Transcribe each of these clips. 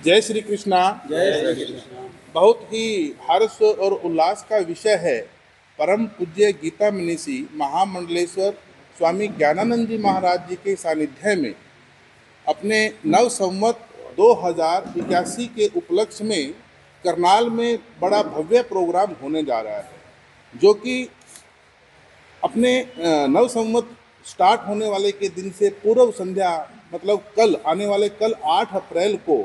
जय श्री कृष्णा। जय श्री कृष्ण। बहुत ही हर्ष और उल्लास का विषय है। परम पूज्य गीता मनीषी महामंडलेश्वर स्वामी ज्ञानानंद जी महाराज जी के सानिध्य में अपने नव संवत 2081 के उपलक्ष्य में करनाल में बड़ा भव्य प्रोग्राम होने जा रहा है, जो कि अपने नव संवत स्टार्ट होने वाले के दिन से पूर्व संध्या, मतलब कल आने वाले कल 8 अप्रैल को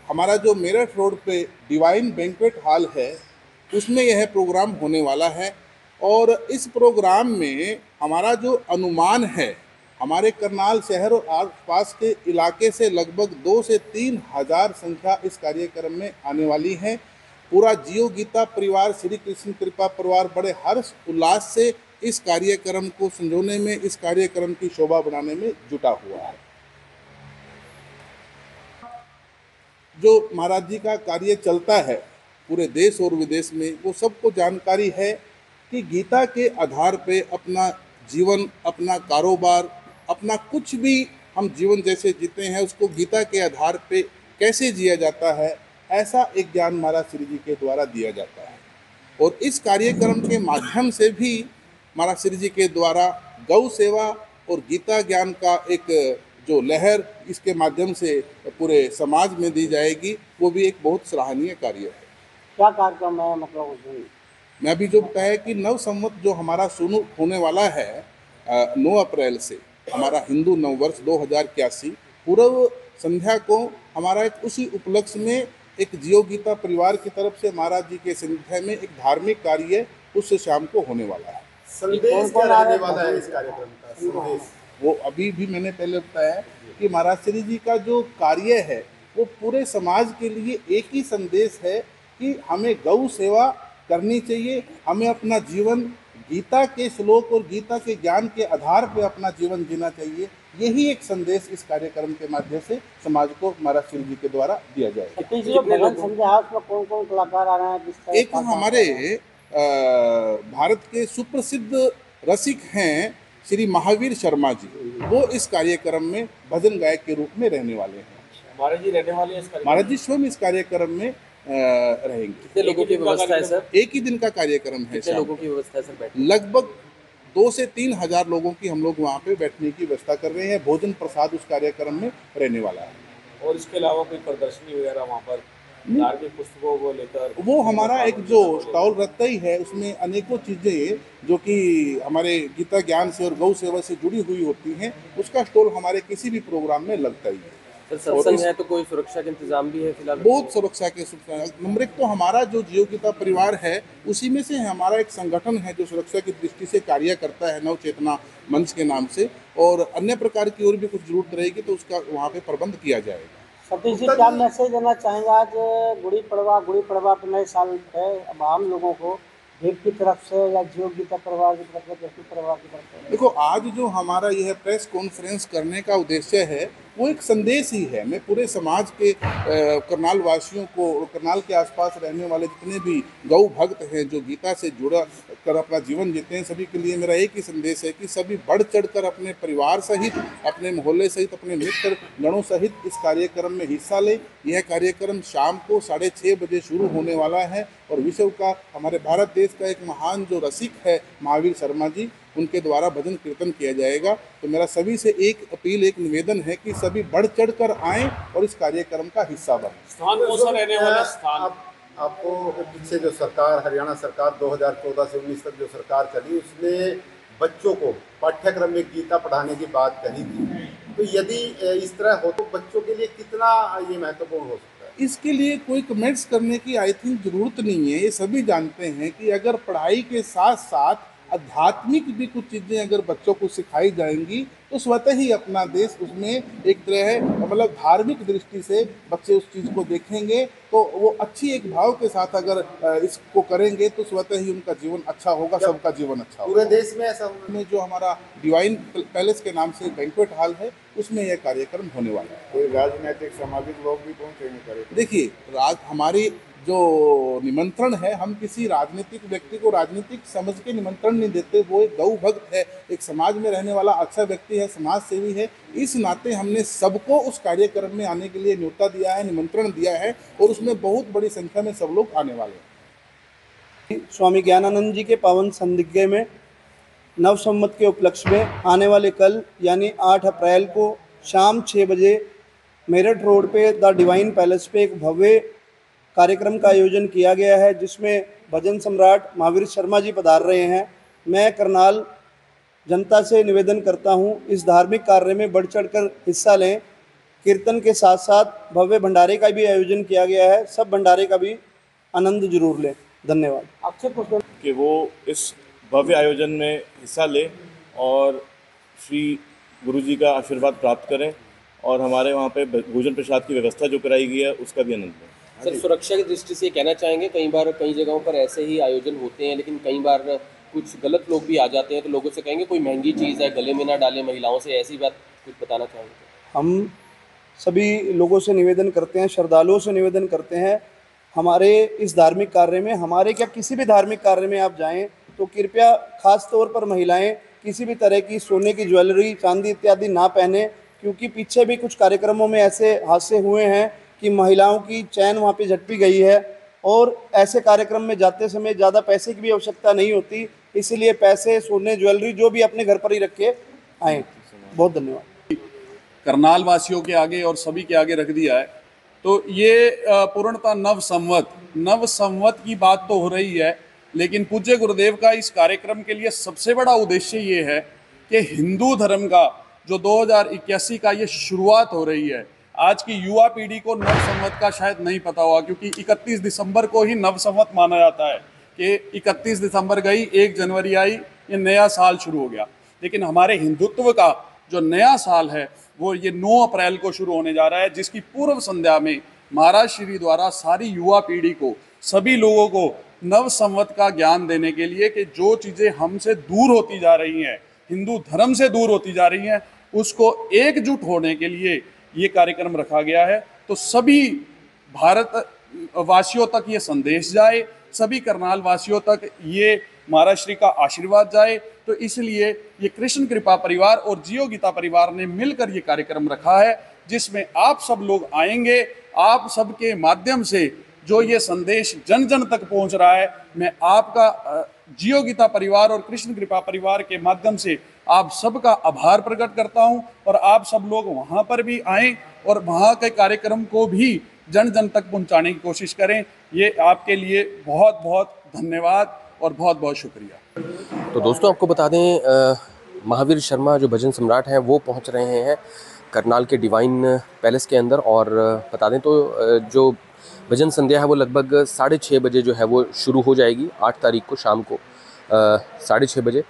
हमारा जो मेरठ रोड पे डिवाइन बैंक्वेट हॉल है उसमें यह प्रोग्राम होने वाला है। और इस प्रोग्राम में हमारा जो अनुमान है, हमारे करनाल शहर और आसपास के इलाके से लगभग 2 से 3 हज़ार संख्या इस कार्यक्रम में आने वाली है। पूरा जियो गीता परिवार, श्री कृष्ण कृपा परिवार बड़े हर्ष उल्लास से इस कार्यक्रम को संजोने में, इस कार्यक्रम की शोभा बनाने में जुटा हुआ है। जो महाराज जी का कार्य चलता है पूरे देश और विदेश में, वो सबको जानकारी है कि गीता के आधार पे अपना जीवन, अपना कारोबार, अपना कुछ भी हम जीवन जैसे जीते हैं उसको गीता के आधार पे कैसे जिया जाता है, ऐसा एक ज्ञान महाराज श्री जी के द्वारा दिया जाता है। और इस कार्यक्रम के माध्यम से भी महाराज श्री जी के द्वारा गौ सेवा और गीता ज्ञान का एक जो लहर इसके माध्यम से पूरे समाज में दी जाएगी, वो भी एक बहुत सराहनीय कार्य है। क्या कार्यक्रम है, मतलब उसमें? मैं अभी जो बताया कि नव संवत जो हमारा शुरू होने वाला है 9 अप्रैल से, हमारा हिंदू नववर्ष 2081 पूर्व संध्या को हमारा एक उसी उपलक्ष्य में एक जियो गीता परिवार की तरफ से महाराज जी के सानिध्य में एक धार्मिक कार्य उस शाम को होने वाला है। संदेश क्या रहने वाला है इस कार्यक्रम का संदेश? वो अभी भी मैंने पहले बताया कि महाराज श्री जी का जो कार्य है वो पूरे समाज के लिए एक ही संदेश है कि हमें गौ सेवा करनी चाहिए, हमें अपना जीवन गीता के श्लोक और गीता के ज्ञान के आधार पर अपना जीवन जीना चाहिए। यही एक संदेश इस कार्यक्रम के माध्यम से समाज को महाराज श्री जी के द्वारा दिया जाएगा। कौन कौन कलाकार आ रहे हैं? एक हमारे भारत के सुप्रसिद्ध रसिक हैं श्री महावीर शर्मा जी, वो इस कार्यक्रम में भजन गायक के रूप में रहने वाले हैं। महाराज जी रहने वाले हैं? महाराज जी स्वयं इस कार्यक्रम में रहेंगे। कितने लोगों की व्यवस्था है सर? एक ही दिन का कार्यक्रम है। कितने लोगों की व्यवस्था है सर बैठने? लगभग 2 से 3 हज़ार लोगों की हम लोग वहाँ पे बैठने की व्यवस्था कर रहे हैं। भोजन प्रसाद उस कार्यक्रम में रहने वाला है। और इसके अलावा कोई प्रदर्शनी वगैरह वहाँ पर धार्मिक पुस्तकों को लेकर? वो हमारा एक जो स्टॉल रहता ही है, उसमें अनेकों चीज़ें जो कि हमारे गीता ज्ञान से और गौ सेवा से जुड़ी हुई होती हैं, उसका स्टॉल हमारे किसी भी प्रोग्राम में लगता ही है। सर सत्संग है तो कोई सुरक्षा के इंतजाम भी है फिलहाल? बहुत सुरक्षा के नंबर एक तो हमारा जो जियो गीता परिवार है उसी में से हमारा एक संगठन है जो सुरक्षा की दृष्टि से कार्य करता है, नव चेतना मंच के नाम से। और अन्य प्रकार की और भी कुछ जरूरत रहेगी तो उसका वहाँ पे प्रबंध किया जाएगा। सतीश जी, क्या मैसेज देना चाहेंगे? आज गुड़ी पड़वा पे नए साल है, अब आम लोगों को देव की तरफ से या जियो गीता परिवार की तरफ से, देव परिवार की तरफ से? देखो, आज जो हमारा यह प्रेस कॉन्फ्रेंस करने का उद्देश्य है वो एक संदेश ही है। मैं पूरे समाज के करनाल वासियों को और करनाल के आसपास रहने वाले जितने भी गौ भक्त हैं जो गीता से जुड़ा कर अपना जीवन जीते हैं, सभी के लिए मेरा एक ही संदेश है कि सभी बढ़ चढ़कर अपने परिवार सहित, अपने मोहल्ले सहित, अपने मित्र गणों सहित इस कार्यक्रम में हिस्सा लें। यह कार्यक्रम शाम को 6:30 बजे शुरू होने वाला है और विश्व का, हमारे भारत देश का एक महान जो रसिक है महावीर शर्मा जी, उनके द्वारा भजन कीर्तन किया जाएगा। तो मेरा सभी से एक अपील, एक निवेदन है कि सभी बढ़ चढ़ कर आएँ और इस कार्यक्रम का हिस्सा बनें। स्थान कौन सा रहने वाला स्थान? आपको पीछे जो सरकार, हरियाणा सरकार 2014 से 19 तक जो सरकार चली, उसने बच्चों को पाठ्यक्रम में गीता पढ़ाने की बात कही थी। तो यदि इस तरह हो तो बच्चों के लिए कितना ये महत्वपूर्ण हो सकता है? इसके लिए कोई कमेंट्स करने की आई थिंक जरूरत नहीं है। ये सभी जानते हैं कि अगर पढ़ाई के साथ साथ आध्यात्मिक भी कुछ चीज़ें अगर बच्चों को सिखाई जाएंगी तो स्वतः ही अपना देश उसमें एक तरह मतलब धार्मिक दृष्टि से बच्चे उस चीज़ को देखेंगे, तो वो अच्छी एक भाव के साथ अगर इसको करेंगे तो स्वतः ही उनका जीवन अच्छा होगा, सबका जीवन अच्छा होगा। पूरे देश में ऐसा में जो हमारा डिवाइन पैलेस के नाम से बैंक्वेट हॉल है उसमें यह कार्यक्रम होने वाला है। कोई राजनीतिक सामाजिक लोग भी पहुँचेंगे? देखिए, हमारी जो निमंत्रण है, हम किसी राजनीतिक व्यक्ति को राजनीतिक समझ के निमंत्रण नहीं देते। वो एक गौ भक्त है, एक समाज में रहने वाला अच्छा व्यक्ति व्यक्ति है, समाज सेवी है। इस नाते हमने सबको उस कार्यक्रम में आने के लिए न्योता दिया है, निमंत्रण दिया है और उसमें बहुत बड़ी संख्या में सब लोग आने वाले हैं। स्वामी ज्ञानानंद जी के पावन संदिग्ध में नव संवत के उपलक्ष्य में आने वाले कल यानी 8 अप्रैल को शाम 6 बजे मेरठ रोड पे द डिवाइन पैलेस पे एक भव्य कार्यक्रम का आयोजन किया गया है, जिसमें भजन सम्राट महावीर शर्मा जी पधार रहे हैं। मैं करनाल जनता से निवेदन करता हूं, इस धार्मिक कार्य में बढ़ चढ़कर हिस्सा लें। कीर्तन के साथ साथ भव्य भंडारे का भी आयोजन किया गया है, सब भंडारे का भी आनंद जरूर लें। धन्यवाद। आपसे पूछते कि वो इस भव्य आयोजन में हिस्सा ले और श्री गुरु जी का आशीर्वाद प्राप्त करें और हमारे वहाँ पे भोजन प्रसाद की व्यवस्था जो कराई गई है उसका भी आनंद लें। सर, सुरक्षा की दृष्टि से कहना चाहेंगे, कई बार कई जगहों पर ऐसे ही आयोजन होते हैं, लेकिन कई बार कुछ गलत लोग भी आ जाते हैं, तो लोगों से कहेंगे कोई महंगी चीज़ है गले में ना डालें महिलाओं से, ऐसी बात कुछ बताना चाहेंगे? हम सभी लोगों से निवेदन करते हैं, श्रद्धालुओं से निवेदन करते हैं, हमारे इस धार्मिक कार्य में, हमारे क्या किसी भी धार्मिक कार्य में आप जाएं तो कृपया खास तौर पर महिलाएं किसी भी तरह की सोने की ज्वेलरी, चांदी इत्यादि ना पहने, क्योंकि पीछे भी कुछ कार्यक्रमों में ऐसे हादसे हुए हैं कि महिलाओं की चैन वहाँ पे झटकी गई है। और ऐसे कार्यक्रम में जाते समय ज़्यादा पैसे की भी आवश्यकता नहीं होती, इसलिए पैसे, सोने, ज्वेलरी जो भी अपने घर पर ही रख के आएँ। बहुत धन्यवाद। करनाल वासियों के आगे और सभी के आगे रख दिया है। तो ये पूर्णतः नव संवत की बात तो हो रही है, लेकिन पूज्य गुरुदेव का इस कार्यक्रम के लिए सबसे बड़ा उद्देश्य ये है कि हिंदू धर्म का जो 2081 का ये शुरुआत हो रही है, आज की युवा पीढ़ी को नव संवत का शायद नहीं पता होगा, क्योंकि 31 दिसंबर को ही नव संवत माना जाता है कि 31 दिसंबर गई, 1 जनवरी आई, ये नया साल शुरू हो गया। लेकिन हमारे हिंदुत्व का जो नया साल है वो ये 9 अप्रैल को शुरू होने जा रहा है, जिसकी पूर्व संध्या में महाराज श्री द्वारा सारी युवा पीढ़ी को, सभी लोगों को नव संवत का ज्ञान देने के लिए कि जो चीज़ें हमसे दूर होती जा रही हैं, हिंदू धर्म से दूर होती जा रही हैं, उसको एकजुट होने के लिए ये कार्यक्रम रखा गया है। तो सभी भारत वासियों तक ये संदेश जाए, सभी करनाल वासियों तक ये महाराज श्री का आशीर्वाद जाए। तो इसलिए ये कृष्ण कृपा परिवार और जियो गीता परिवार ने मिलकर ये कार्यक्रम रखा है, जिसमें आप सब लोग आएंगे। आप सबके माध्यम से जो ये संदेश जन जन तक पहुंच रहा है, मैं आपका जियो गीता परिवार और कृष्ण कृपा परिवार के माध्यम से आप सबका आभार प्रकट करता हूं। और आप सब लोग वहां पर भी आएं और वहां के कार्यक्रम को भी जन जन तक पहुंचाने की कोशिश करें। ये आपके लिए बहुत बहुत धन्यवाद और बहुत बहुत शुक्रिया। तो दोस्तों, आपको बता दें, महावीर शर्मा जो भजन सम्राट हैं वो पहुंच रहे हैं करनाल के डिवाइन पैलेस के अंदर। और बता दें तो जो भजन संध्या है वो लगभग 6:30 बजे जो है वो शुरू हो जाएगी, 8 तारीख को शाम को 6:30 बजे।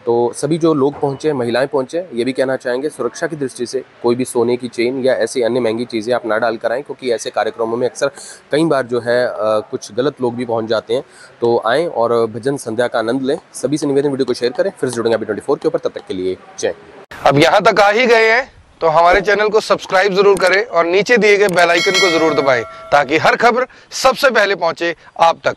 तो सभी जो लोग पहुँचे, महिलाएं पहुँचे, ये भी कहना चाहेंगे सुरक्षा की दृष्टि से कोई भी सोने की चेन या ऐसी अन्य महंगी चीज़ें आप ना डाल कर आएँ, क्योंकि ऐसे कार्यक्रमों में अक्सर कई बार जो है कुछ गलत लोग भी पहुँच जाते हैं। तो आएँ और भजन संध्या का आनंद लें। सभी से निवेदन, वीडियो को शेयर करें। फिर जुड़ेंगे अभी 24 के ऊपर, तब तक के लिए जय। अब यहाँ तक आ ही गए हैं तो हमारे चैनल को सब्सक्राइब जरूर करें और नीचे दिए गए बेल आइकन को जरूर दबाएं, ताकि हर खबर सबसे पहले पहुंचे आप तक।